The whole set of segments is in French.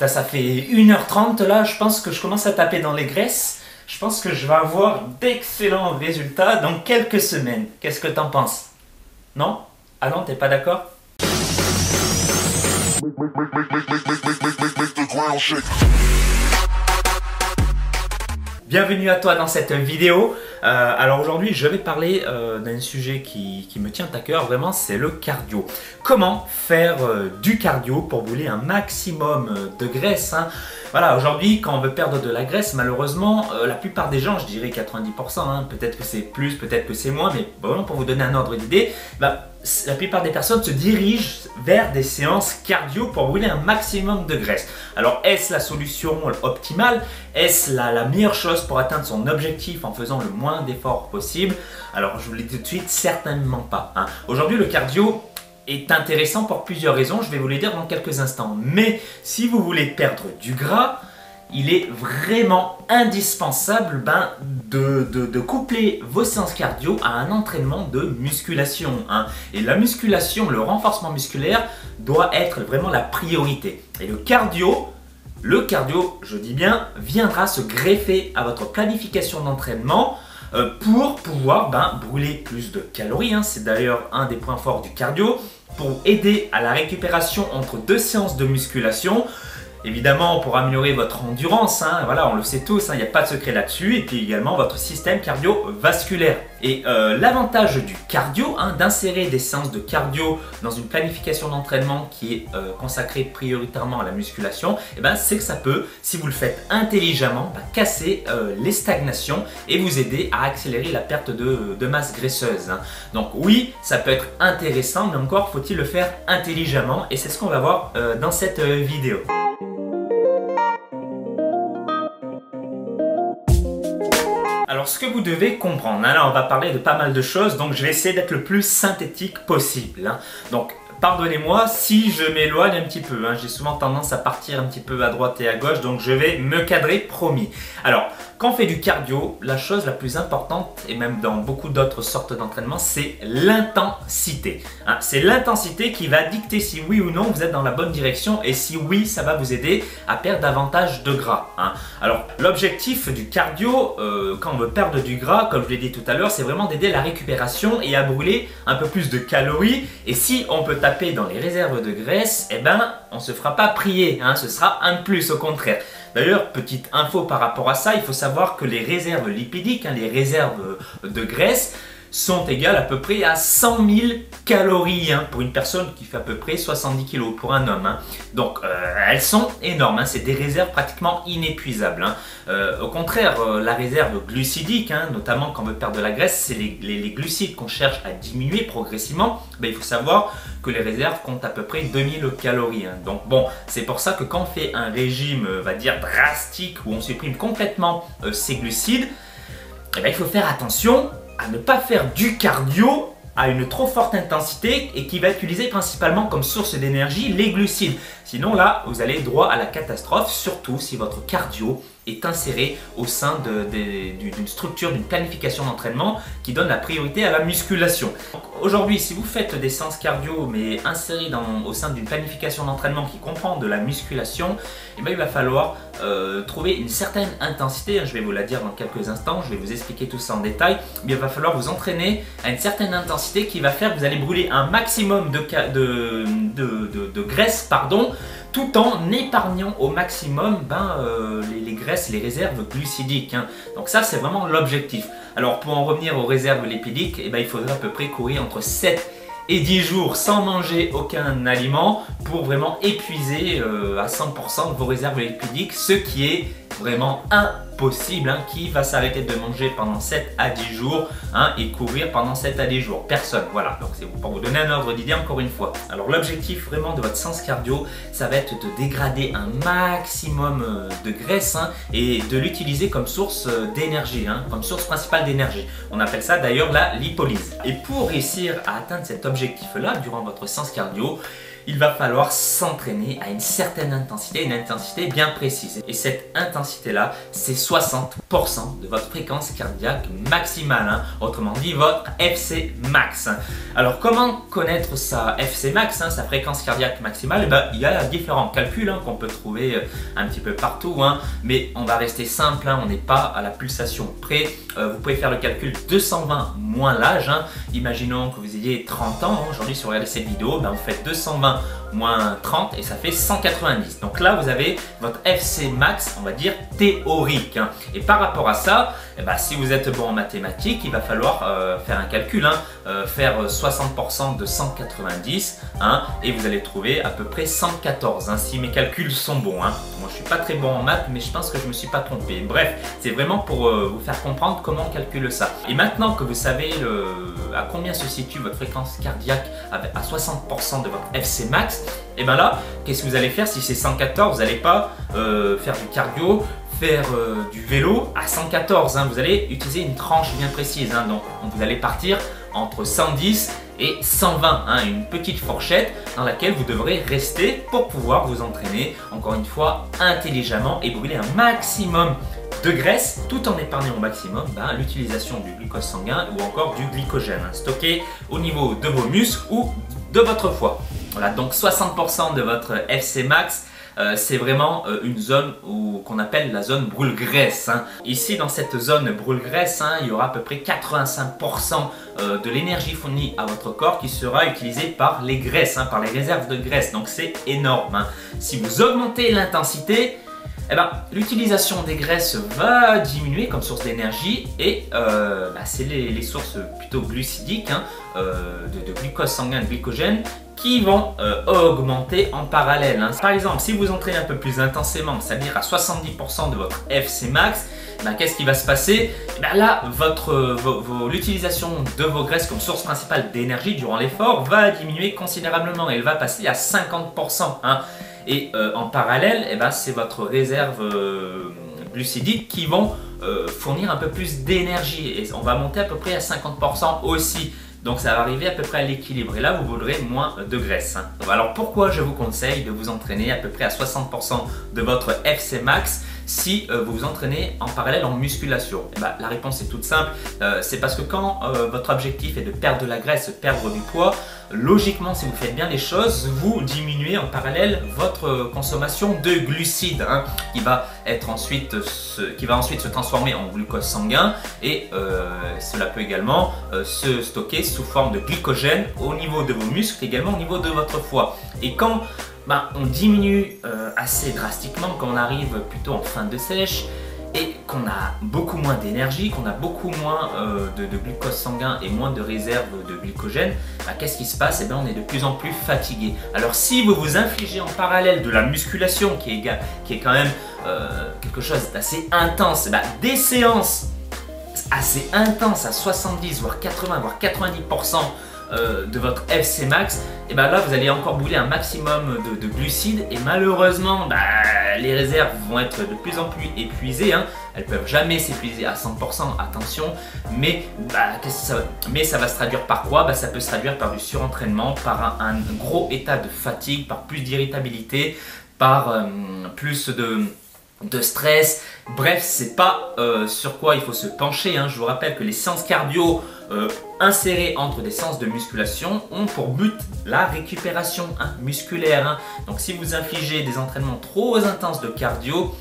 Putain, ça fait 1h30 là, je pense que je commence à taper dans les graisses. Je pense que je vais avoir d'excellents résultats dans quelques semaines. Qu'est-ce que t'en penses? Non? Ah non, t'es pas d'accord? Bienvenue à toi dans cette vidéo. Alors aujourd'hui je vais parler d'un sujet qui me tient à cœur vraiment, c'est le cardio. Comment faire du cardio pour brûler un maximum de graisse, hein. Voilà, aujourd'hui quand on veut perdre de la graisse, malheureusement la plupart des gens, je dirais 90%, hein, peut-être que c'est plus, peut-être que c'est moins, mais vraiment pour vous donner un ordre d'idée, la plupart des personnes se dirigent vers des séances cardio pour brûler un maximum de graisse. Alors est-ce la solution optimale? Est-ce la meilleure chose pour atteindre son objectif en faisant le moins d'efforts possible? Alors je vous le dis tout de suite, certainement pas, hein. Aujourd'hui le cardio est intéressant pour plusieurs raisons, je vais vous les dire dans quelques instants. Mais si vous voulez perdre du gras, il est vraiment indispensable de coupler vos séances cardio à un entraînement de musculation, hein. Et la musculation, le renforcement musculaire doit être vraiment la priorité. Et le cardio, je dis bien, viendra se greffer à votre planification d'entraînement pour pouvoir brûler plus de calories, hein. C'est d'ailleurs un des points forts du cardio, pour aider à la récupération entre deux séances de musculation. Évidemment pour améliorer votre endurance, hein, voilà, on le sait tous, il n'y a pas de secret là-dessus, et puis également votre système cardiovasculaire. Et l'avantage du cardio, hein, d'insérer des séances de cardio dans une planification d'entraînement qui est consacrée prioritairement à la musculation, c'est que ça peut, si vous le faites intelligemment, casser les stagnations et vous aider à accélérer la perte de masse graisseuse, hein. Donc oui, ça peut être intéressant, mais encore faut-il le faire intelligemment, et c'est ce qu'on va voir dans cette vidéo. Alors ce que vous devez comprendre, hein, là on va parler de pas mal de choses, donc je vais essayer d'être le plus synthétique possible, hein. Donc pardonnez-moi si je m'éloigne un petit peu, hein, j'ai souvent tendance à partir un petit peu à droite et à gauche, donc je vais me cadrer, promis. Alors quand on fait du cardio, la chose la plus importante, et même dans beaucoup d'autres sortes d'entraînement, c'est l'intensité, hein. C'est l'intensité qui va dicter si oui ou non vous êtes dans la bonne direction, et si oui, ça va vous aider à perdre davantage de gras, hein. Alors l'objectif du cardio, quand on veut perdre du gras, comme je l'ai dit tout à l'heure, c'est vraiment d'aider la récupération et à brûler un peu plus de calories. Et si on peut taper dans les réserves de graisse, on ne se fera pas prier, hein, ce sera un plus au contraire. D'ailleurs, petite info par rapport à ça, il faut savoir que les réserves lipidiques, hein, les réserves de graisse, sont égales à peu près à 100 000 calories, hein, pour une personne qui fait à peu près 70 kg pour un homme, hein. Donc elles sont énormes, hein, c'est des réserves pratiquement inépuisables, hein. Au contraire, la réserve glucidique, hein, notamment quand on veut perdre de la graisse, c'est les glucides qu'on cherche à diminuer progressivement. Il faut savoir que les réserves comptent à peu près 2000 calories, hein. Donc bon, c'est pour ça que quand on fait un régime, on va dire drastique, où on supprime complètement ces glucides, il faut faire attention à ne pas faire du cardio à une trop forte intensité et qui va utiliser principalement comme source d'énergie les glucides. Sinon là, vous allez droit à la catastrophe, surtout si votre cardio est inséré au sein d'une structure, d'une planification d'entraînement qui donne la priorité à la musculation. Aujourd'hui, si vous faites des séances cardio mais insérées au sein d'une planification d'entraînement qui comprend de la musculation, il va falloir trouver une certaine intensité, je vais vous la dire dans quelques instants, je vais vous expliquer tout ça en détail, mais il va falloir vous entraîner à une certaine intensité qui va faire que vous allez brûler un maximum de graisse, tout en épargnant au maximum les graisses, les réserves glucidiques, hein. Donc ça c'est vraiment l'objectif. Alors pour en revenir aux réserves lipidiques, il faudrait à peu près courir entre 7 et 10 jours sans manger aucun aliment pour vraiment épuiser à 100% vos réserves lipidiques, ce qui est vraiment impossible, hein. Qui va s'arrêter de manger pendant 7 à 10 jours, hein, et courir pendant 7 à 10 jours? Personne. Voilà, donc c'est pour vous donner un ordre d'idée encore une fois. Alors l'objectif vraiment de votre séance cardio, ça va être de dégrader un maximum de graisse, hein, et de l'utiliser comme source d'énergie, hein, comme source principale d'énergie. On appelle ça d'ailleurs la lipolyse. Et pour réussir à atteindre cet objectif-là durant votre séance cardio, il va falloir s'entraîner à une certaine intensité, une intensité bien précise. Et cette intensité-là, c'est 60% de votre fréquence cardiaque maximale, hein. Autrement dit, votre FC max. Alors, comment connaître sa FC max, hein, sa fréquence cardiaque maximale? Il y a différents calculs, hein, qu'on peut trouver un petit peu partout, hein, mais on va rester simple, hein, on n'est pas à la pulsation près. Vous pouvez faire le calcul 220 moins l'âge, hein. Imaginons que vous ayez 30 ans, hein, aujourd'hui si vous regardez cette vidéo, vous faites 220 moins 30 et ça fait 190. Donc là vous avez votre FC max, on va dire théorique, hein. Et par rapport à ça, si vous êtes bon en mathématiques, il va falloir faire un calcul, hein, faire 60% de 190, hein, et vous allez trouver à peu près 114, hein, si mes calculs sont bons, hein. Moi je suis pas très bon en maths, mais je pense que je me suis pas trompé. Bref, c'est vraiment pour vous faire comprendre comment on calcule ça. Et maintenant que vous savez à combien se situe votre fréquence cardiaque à 60% de votre FC max, et bien là, qu'est-ce que vous allez faire? Si c'est 114, vous n'allez pas faire du cardio, faire du vélo à 114, hein. Vous allez utiliser une tranche bien précise, hein. Donc vous allez partir entre 110 et 120, hein, une petite fourchette dans laquelle vous devrez rester pour pouvoir vous entraîner, encore une fois, intelligemment et brûler un maximum de graisse tout en épargnant au maximum l'utilisation du glucose sanguin ou encore du glycogène, hein, stocké au niveau de vos muscles ou de votre foie. Voilà, donc 60% de votre FC max, c'est vraiment une zone qu'on appelle la zone brûle-graisse, hein. Ici, dans cette zone brûle-graisse, hein, il y aura à peu près 85% de l'énergie fournie à votre corps qui sera utilisée par les graisses, hein, par les réserves de graisse. Donc c'est énorme, hein. Si vous augmentez l'intensité, l'utilisation des graisses va diminuer comme source d'énergie et c'est les sources plutôt glucidiques, hein, de glucose sanguin, de glycogène, qui vont augmenter en parallèle, hein. Par exemple, si vous entraînez un peu plus intensément, c'est-à-dire à 70% de votre FC max, qu'est-ce qui va se passer? Là, l'utilisation de vos graisses comme source principale d'énergie durant l'effort va diminuer considérablement. Elle va passer à 50%, hein. Et en parallèle, c'est votre réserve glucidique qui vont fournir un peu plus d'énergie. Et on va monter à peu près à 50% aussi. Donc ça va arriver à peu près à l'équilibre. Et là, vous voudrez moins de graisse, hein. Alors pourquoi je vous conseille de vous entraîner à peu près à 60% de votre FC max si vous vous entraînez en parallèle en musculation? La réponse est toute simple. C'est parce que quand votre objectif est de perdre de la graisse, perdre du poids, logiquement, si vous faites bien les choses, vous diminuez en parallèle votre consommation de glucides, hein, qui va ensuite se transformer en glucose sanguin et cela peut également se stocker sous forme de glycogène au niveau de vos muscles, également au niveau de votre foie. Et quand on diminue assez drastiquement, quand on arrive plutôt en fin de sèche et qu'on a beaucoup moins d'énergie, qu'on a beaucoup moins de glucose sanguin et moins de réserve de glycogène, qu'est-ce qui se passe? On est de plus en plus fatigué. Alors si vous vous infligez en parallèle de la musculation qui est quand même quelque chose d'assez intense, des séances assez intenses à 70 voire 80 voire 90% de votre FC max, là vous allez encore brûler un maximum de glucides et malheureusement les réserves vont être de plus en plus épuisées, hein. Elles peuvent jamais s'épuiser à 100%, attention, mais ça va se traduire par quoi? Ça peut se traduire par du surentraînement, par un gros état de fatigue, par plus d'irritabilité, par plus de stress. Bref, c'est pas sur quoi il faut se pencher, hein. Je vous rappelle que les séances cardio insérées entre des séances de musculation ont pour but la récupération, hein, musculaire, hein. Donc si vous infligez des entraînements trop intenses de cardio,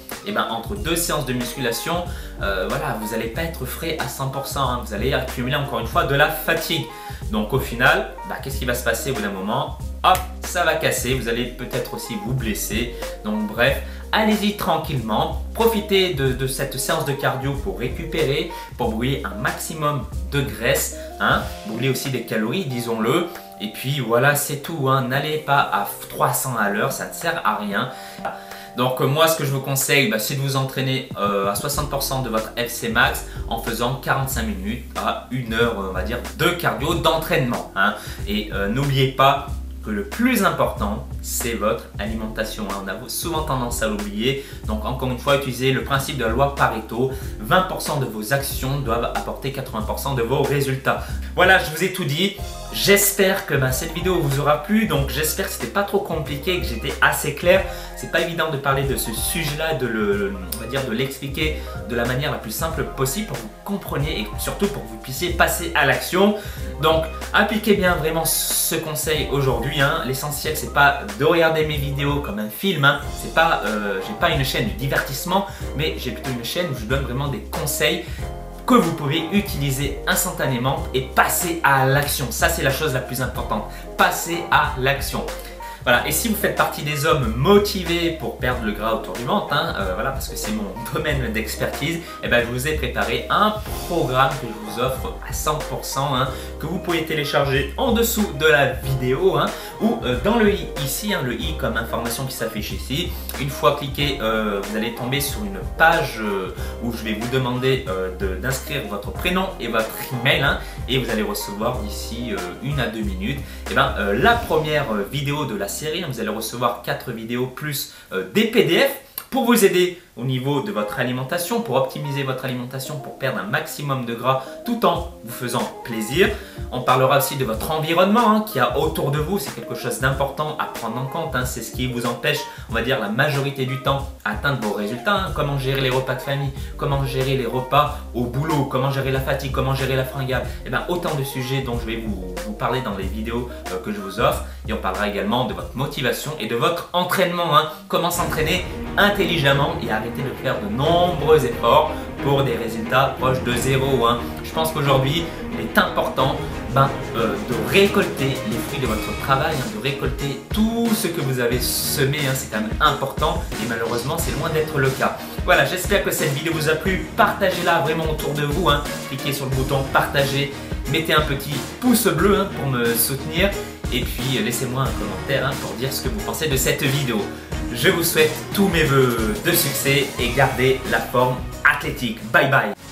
entre deux séances de musculation, vous n'allez pas être frais à 100%, hein. Vous allez accumuler encore une fois de la fatigue. Donc au final, qu'est-ce qui va se passer au bout d'un moment? Hop, ça va casser, vous allez peut-être aussi vous blesser. Donc bref, allez-y tranquillement, profitez de cette séance de cardio pour récupérer, pour brûler un maximum de graisse, hein, brûler aussi des calories, disons-le. Et puis voilà, c'est tout, hein. N'allez pas à 300 à l'heure, ça ne sert à rien. Donc moi, ce que je vous conseille, c'est de vous entraîner à 60% de votre FC max en faisant 45 minutes à 1 heure, on va dire, de cardio, d'entraînement, hein. Et n'oubliez pas que le plus important, c'est votre alimentation. On a souvent tendance à l'oublier. Donc encore une fois, utilisez le principe de la loi Pareto. 20% de vos actions doivent apporter 80% de vos résultats. Voilà, je vous ai tout dit. J'espère que cette vidéo vous aura plu. Donc j'espère que c'était pas trop compliqué, que j'étais assez clair. C'est pas évident de parler de ce sujet-là, de l'expliquer de la manière la plus simple possible pour que vous compreniez et surtout pour que vous puissiez passer à l'action. Donc appliquez bien vraiment ce conseil aujourd'hui. L'essentiel, c'est pas de regarder mes vidéos comme un film. C'est pas, j'ai pas une chaîne de divertissement, mais j'ai plutôt une chaîne où je donne vraiment des conseils que vous pouvez utiliser instantanément et passer à l'action. Ça, c'est la chose la plus importante. Passer à l'action. Voilà, et si vous faites partie des hommes motivés pour perdre le gras autour du ventre, voilà, parce que c'est mon domaine d'expertise, je vous ai préparé un programme que je vous offre à 100%, que vous pouvez télécharger en dessous de la vidéo, ou dans le i ici, le i comme information qui s'affiche ici. Une fois cliqué, vous allez tomber sur une page où je vais vous demander d'inscrire votre prénom et votre email, et vous allez recevoir d'ici 1 à 2 minutes la première vidéo de la série. Vous allez recevoir 4 vidéos plus des PDF pour vous aider au niveau de votre alimentation, pour optimiser votre alimentation, pour perdre un maximum de gras tout en vous faisant plaisir. On parlera aussi de votre environnement qu'il y a autour de vous. C'est quelque chose d'important à prendre en compte. C'est ce qui vous empêche, on va dire, la majorité du temps à atteindre vos résultats. Comment gérer les repas de famille, comment gérer les repas au boulot, comment gérer la fatigue, comment gérer la fringale. Autant de sujets dont je vais vous parler dans les vidéos que je vous offre. Et on parlera également de votre motivation et de votre entraînement. Comment s'entraîner intelligemment et arrêter de faire de nombreux efforts pour des résultats proches de zéro. Je pense qu'aujourd'hui, il est important de récolter les fruits de votre travail, de récolter tout ce que vous avez semé. C'est quand même important et malheureusement, c'est loin d'être le cas. Voilà, j'espère que cette vidéo vous a plu. Partagez-la vraiment autour de vous. Cliquez sur le bouton partager, mettez un petit pouce bleu pour me soutenir et puis laissez-moi un commentaire pour dire ce que vous pensez de cette vidéo. Je vous souhaite tous mes vœux de succès et gardez la forme athlétique. Bye bye.